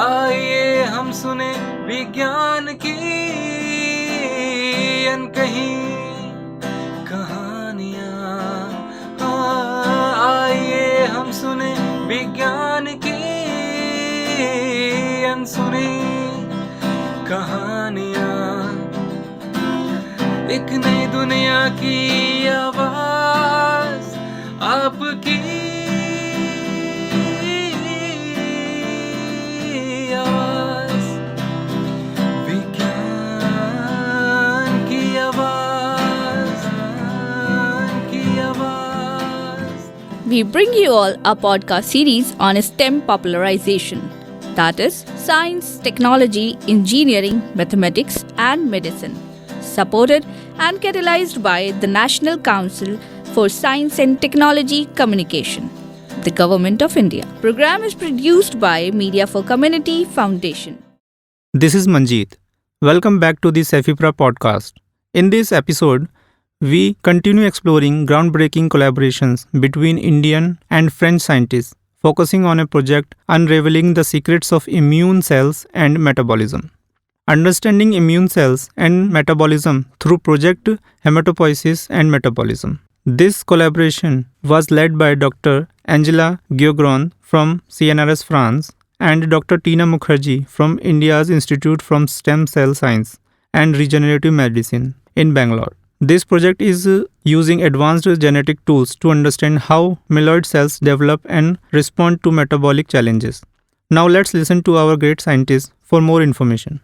आइए हम सुने विज्ञान की अनकही कहानियाँ। आइए हम सुने विज्ञान की अनसुनी कहानियाँ। एक नई दुनिया की आवाज़ आपकी आवाज़, विज्ञान की आवाज़, की आवाज़। We bring you all a podcast series on STEM popularization, that is, science, technology, engineering, mathematics, and medicine, supported and catalyzed by the National Council for Science and Technology Communication, the Government of India. Program is produced by Media for Community Foundation. This is Manjeet. Welcome back to the Cefipra podcast. In this episode, we continue exploring groundbreaking collaborations between Indian and French scientists, focusing on a project unraveling the secrets of immune cells and metabolism. Understanding immune cells and metabolism through Project Hematopoiesis and Metabolism. This collaboration was led by Dr. Angela Guillaume from CNRS France and Dr. Tina Mukherjee from India's Institute for Stem Cell Science and Regenerative Medicine in Bangalore. This project is using advanced genetic tools to understand how myeloid cells develop and respond to metabolic challenges. Now let's listen to our great scientists for more information.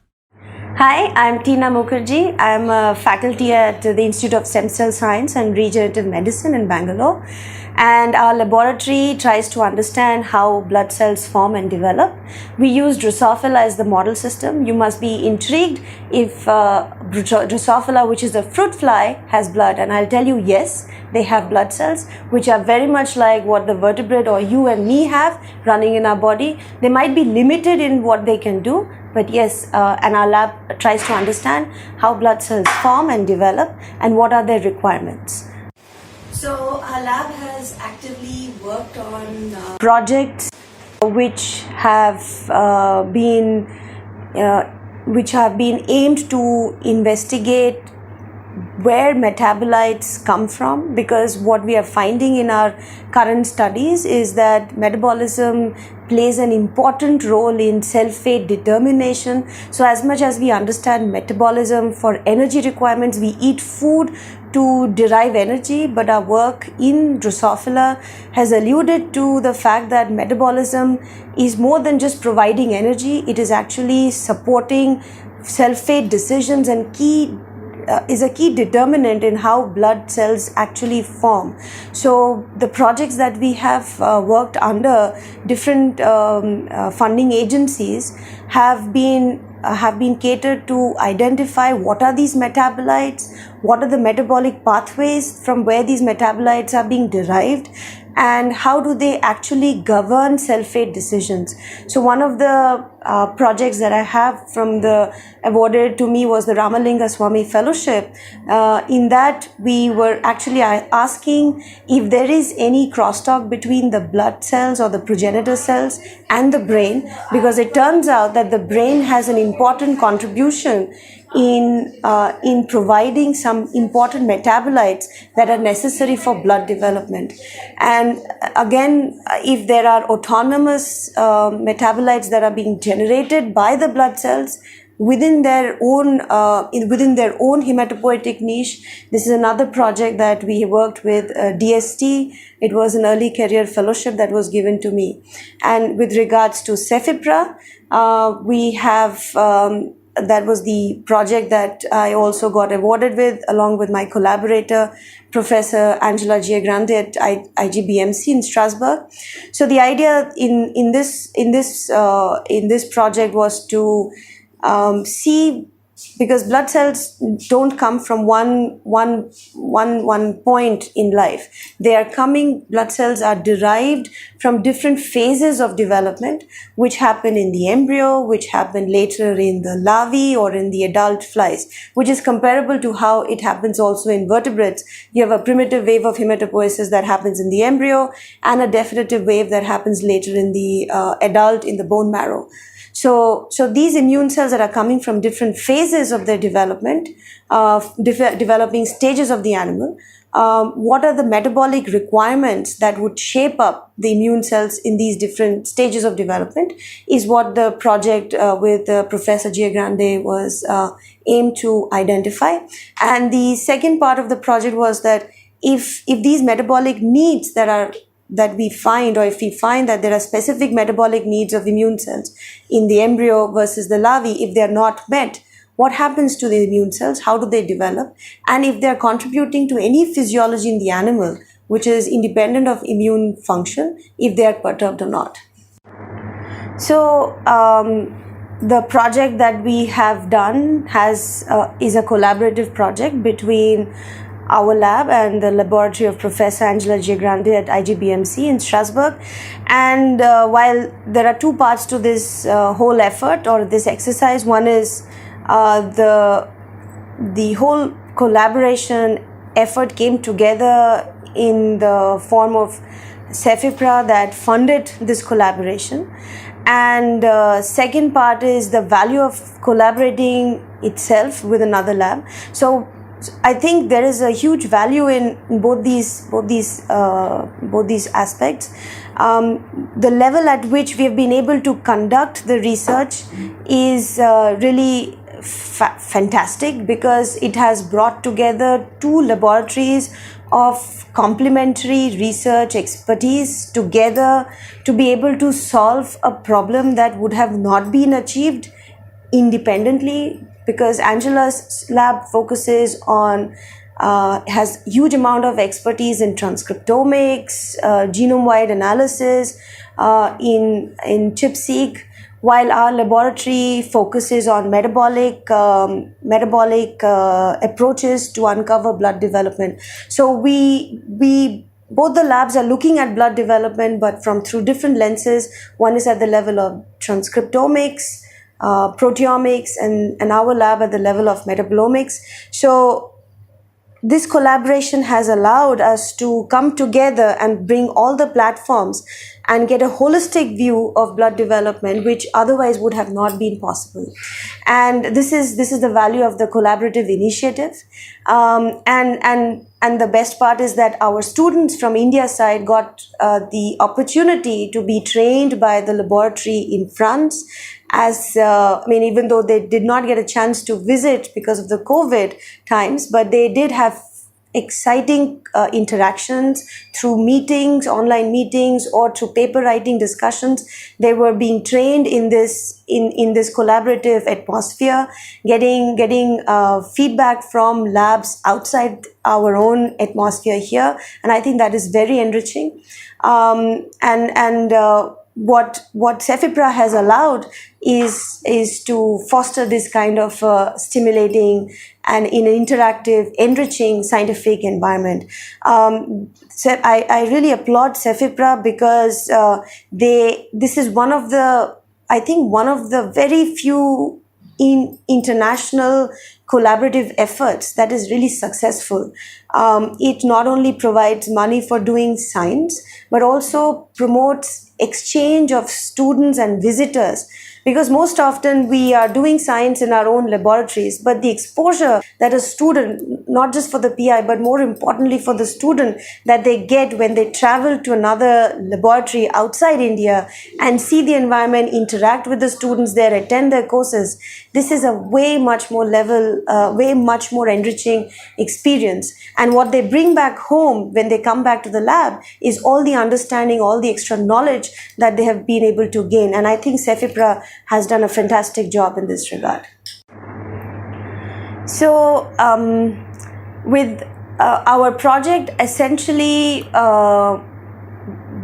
Hi, I'm Tina Mukherjee. I'm a faculty at the Institute of Stem Cell Science and Regenerative Medicine in Bangalore. And our laboratory tries to understand how blood cells form and develop. We use Drosophila as the model system. You must be intrigued if Drosophila, which is a fruit fly, has blood. And I'll tell you, yes, they have blood cells, which are very much like what the vertebrate or you and me have running in our body. They might be limited in what they can do, but yes, and our lab tries to understand how blood cells form and develop and what are their requirements. So our lab has actively worked on projects which have been aimed to investigate where metabolites come from, because what we are finding in our current studies is that metabolism plays an important role in cell fate determination. So as much as we understand metabolism for energy requirements, we eat food to derive energy, but our work in Drosophila has alluded to the fact that metabolism is more than just providing energy. It is actually supporting cell fate decisions and is a key determinant in how blood cells actually form. So the projects that we have worked under different funding agencies have been catered to identify what are these metabolites, what are the metabolic pathways from where these metabolites are being derived, and how do they actually govern cell fate decisions. So one of the projects that I have from the awarded to me was the Ramalinga Swami Fellowship. In that we were actually asking if there is any crosstalk between the blood cells or the progenitor cells and the brain, because it turns out that the brain has an important contribution in providing some important metabolites that are necessary for blood development. And again, if there are autonomous metabolites that are being generated by the blood cells within their own hematopoietic niche. This is another project that we worked with DST. It was an early career fellowship that was given to me. And with regards to Cefipra, we have that was the project that I also got awarded with, along with my collaborator, Professor Angela Guillaume at IGBMC in Strasbourg. So the idea in this project was to see, because blood cells don't come from one point in life. Blood cells are derived from different phases of development, which happen in the embryo, which happen later in the larvae or in the adult flies, which is comparable to how it happens also in vertebrates. You have a primitive wave of hematopoiesis that happens in the embryo and a definitive wave that happens later in the adult in the bone marrow. So these immune cells that are coming from different phases of their development, developing stages of the animal, what are the metabolic requirements that would shape up the immune cells in these different stages of development is what the project with Professor Giagrande was aimed to identify. And the second part of the project was that if these metabolic needs that we find, or if we find that there are specific metabolic needs of immune cells in the embryo versus the larvae, if they are not met, what happens to the immune cells? How do they develop? And if they are contributing to any physiology in the animal, which is independent of immune function, if they are perturbed or not. So the project that we have done is a collaborative project between our lab and the laboratory of Professor Angela Giagrande at IGBMC in Strasbourg. And while there are two parts to this whole effort or this exercise, one is the whole collaboration effort came together in the form of CEFIPRA that funded this collaboration. And second part is the value of collaborating itself with another lab. So I think there is a huge value in both these aspects. The level at which we have been able to conduct the research is really fantastic, because it has brought together two laboratories of complementary research expertise together to be able to solve a problem that would have not been achieved independently, because Angela's lab focuses on has huge amount of expertise in transcriptomics, genome-wide analysis, in ChIP-seq, while our laboratory focuses on metabolic approaches to uncover blood development. So we both the labs are looking at blood development, but through different lenses. One is at the level of transcriptomics, proteomics, and our lab at the level of metabolomics. So this collaboration has allowed us to come together and bring all the platforms and get a holistic view of blood development, which otherwise would have not been possible. And this is the value of the collaborative initiative. And the best part is that our students from India side got the opportunity to be trained by the laboratory in France. Even though they did not get a chance to visit because of the COVID times, but they did have exciting interactions through meetings, online meetings, or through paper writing discussions. They were being trained in this collaborative atmosphere, getting feedback from labs outside our own atmosphere here, and I think that is very enriching. What CEFIPRA has allowed is to foster this kind of stimulating and in an interactive, enriching scientific environment. So I really applaud CEFIPRA because this is one of the very few international collaborative efforts that is really successful. It not only provides money for doing science, but also promotes exchange of students and visitors, because most often we are doing science in our own laboratories, but the exposure that a student, not just for the PI, but more importantly for the student, that they get when they travel to another laboratory outside India and see the environment, interact with the students there, attend their courses, this is a way much more enriching experience. And what they bring back home when they come back to the lab is all the understanding, all the extra knowledge that they have been able to gain. And I think CEFIPRA has done a fantastic job in this regard. So with our project, essentially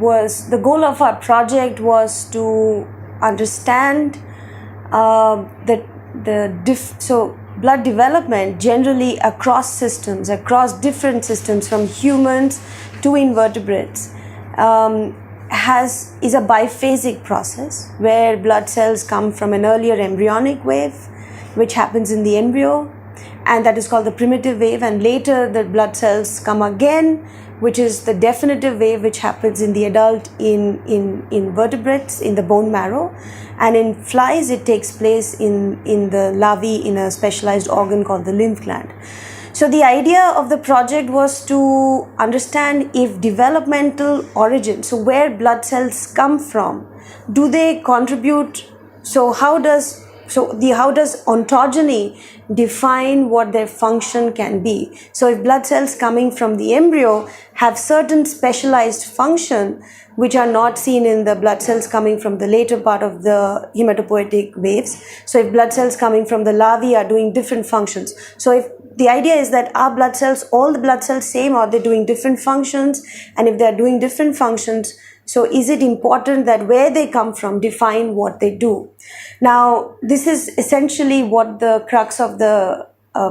was the goal of our project was to understand so blood development generally across different systems from humans to invertebrates is a biphasic process where blood cells come from an earlier embryonic wave, which happens in the embryo, and that is called the primitive wave, and later the blood cells come again which is the definitive wave which happens in the adult in vertebrates, in the bone marrow. And in flies, it takes place in the larvae in a specialized organ called the lymph gland. So the idea of the project was to understand if developmental origin, so where blood cells come from, do they contribute? So how does ontogeny define what their function can be? So if blood cells coming from the embryo have certain specialized function which are not seen in the blood cells coming from the later part of the hematopoietic waves. So if blood cells coming from the larvae are doing different functions. So if the idea is that are blood cells, all the blood cells same, or are they doing different functions? And if they are doing different functions, so is it important that where they come from define what they do? Now, this is essentially what the crux of the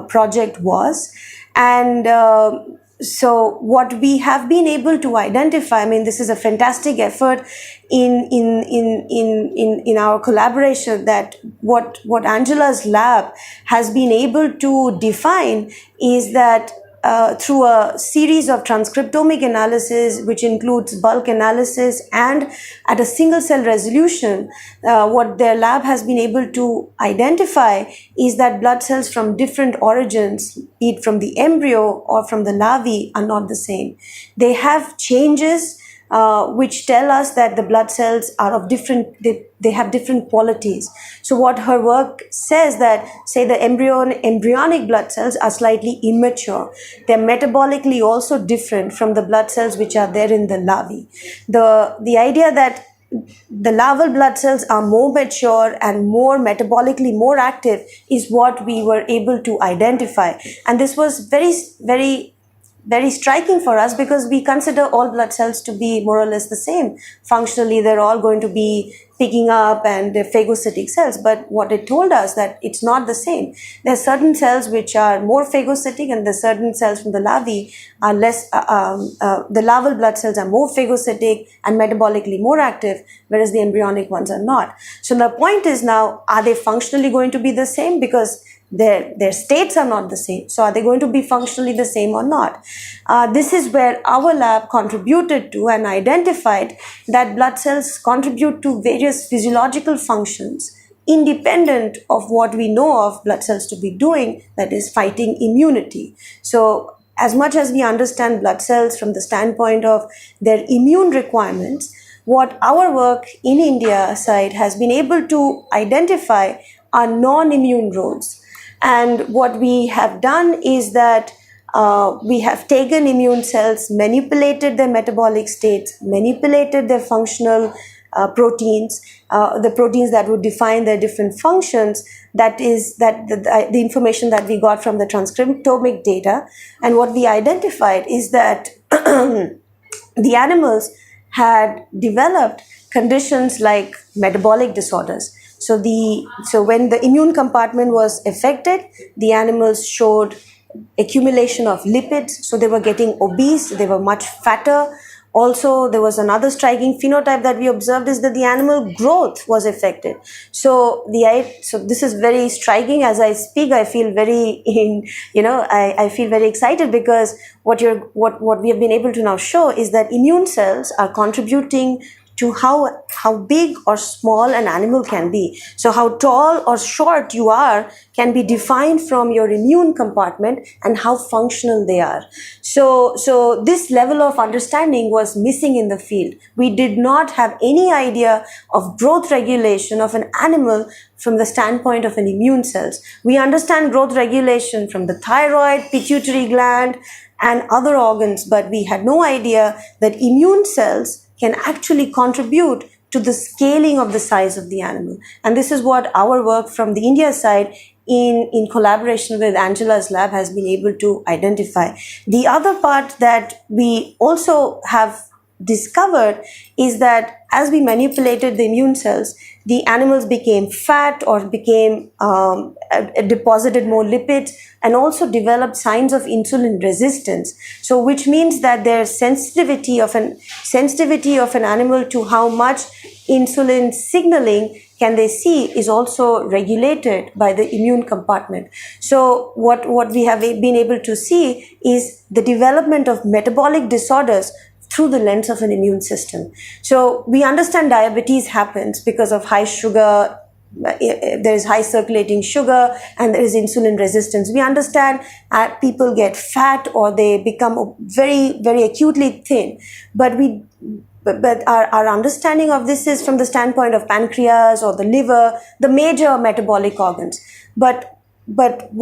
project was. And so what we have been able to identify, I mean, this is a fantastic effort in our collaboration, that what Angela's lab has been able to define is that through a series of transcriptomic analysis, which includes bulk analysis, and at a single cell resolution, what their lab has been able to identify is that blood cells from different origins, be it from the embryo or from the larvae, are not the same. They have changes which tell us that the blood cells are of different, they have different qualities. So what her work says that, say the embryonic blood cells are slightly immature. They're metabolically also different from the blood cells which are there in the larvae. The idea that the larval blood cells are more mature and more metabolically more active is what we were able to identify. And this was very striking for us, because we consider all blood cells to be more or less the same. Functionally, they're all going to be picking up and they're phagocytic cells. But what it told us that it's not the same. There are certain cells which are more phagocytic, and the certain cells from the larvae are less, the larval blood cells are more phagocytic and metabolically more active, whereas the embryonic ones are not. So the point is now, are they functionally going to be the same? Because their states are not the same. So are they going to be functionally the same or not? This is where our lab contributed to and identified that blood cells contribute to various physiological functions independent of what we know of blood cells to be doing, that is fighting immunity. So as much as we understand blood cells from the standpoint of their immune requirements, what our work in India side has been able to identify are non-immune roles. And what we have done is that we have taken immune cells, manipulated their metabolic states, manipulated their functional proteins, the proteins that would define their different functions. That is the information that we got from the transcriptomic data. And what we identified is that the animals had developed conditions like metabolic disorders. So when the immune compartment was affected, the animals showed accumulation of lipids. So they were getting obese, they were much fatter. Also, there was another striking phenotype that we observed is that the animal growth was affected. So this is very striking. As I speak, I feel I feel very excited, because what we have been able to now show is that immune cells are contributing to how big or small an animal can be. So how tall or short you are can be defined from your immune compartment and how functional they are. So this level of understanding was missing in the field. We did not have any idea of growth regulation of an animal from the standpoint of an immune cells. We understand growth regulation from the thyroid, pituitary gland, and other organs, but we had no idea that immune cells can actually contribute to the scaling of the size of the animal. And this is what our work from the India side in collaboration with Angela's lab has been able to identify. The other part that we also have discovered is that as we manipulated the immune cells, the animals became fat or became deposited more lipids, and also developed signs of insulin resistance. So which means that their sensitivity of an animal to how much insulin signaling can they see is also regulated by the immune compartment. So what we have been able to see is the development of metabolic disorders through the lens of an immune system. So we understand diabetes happens because of high sugar. There is high circulating sugar and there is insulin resistance. We understand people get fat or they become very, very acutely thin. But our understanding of this is from the standpoint of pancreas or the liver, the major metabolic organs. But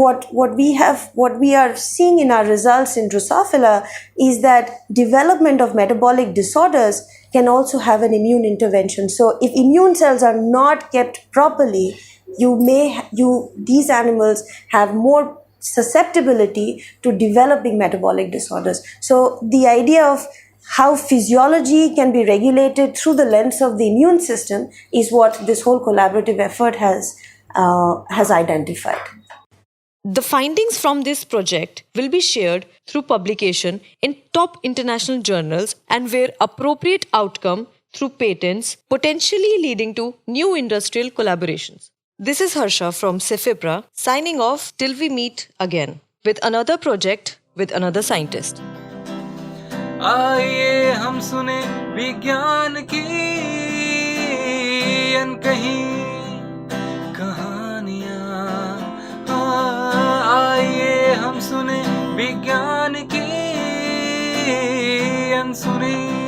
what we are seeing in our results in Drosophila is that development of metabolic disorders can also have an immune intervention. So if immune cells are not kept properly, these animals have more susceptibility to developing metabolic disorders. So the idea of how physiology can be regulated through the lens of the immune system is what this whole collaborative effort has identified. The findings from this project will be shared through publication in top international journals and where appropriate outcome through patents, potentially leading to new industrial collaborations. This is Harsha from Cefipra signing off till we meet again with another project with another scientist. आइए हम सुने विज्ञान की अनकही कहानियाँ। आइए हम सुने विज्ञान की अनसुनी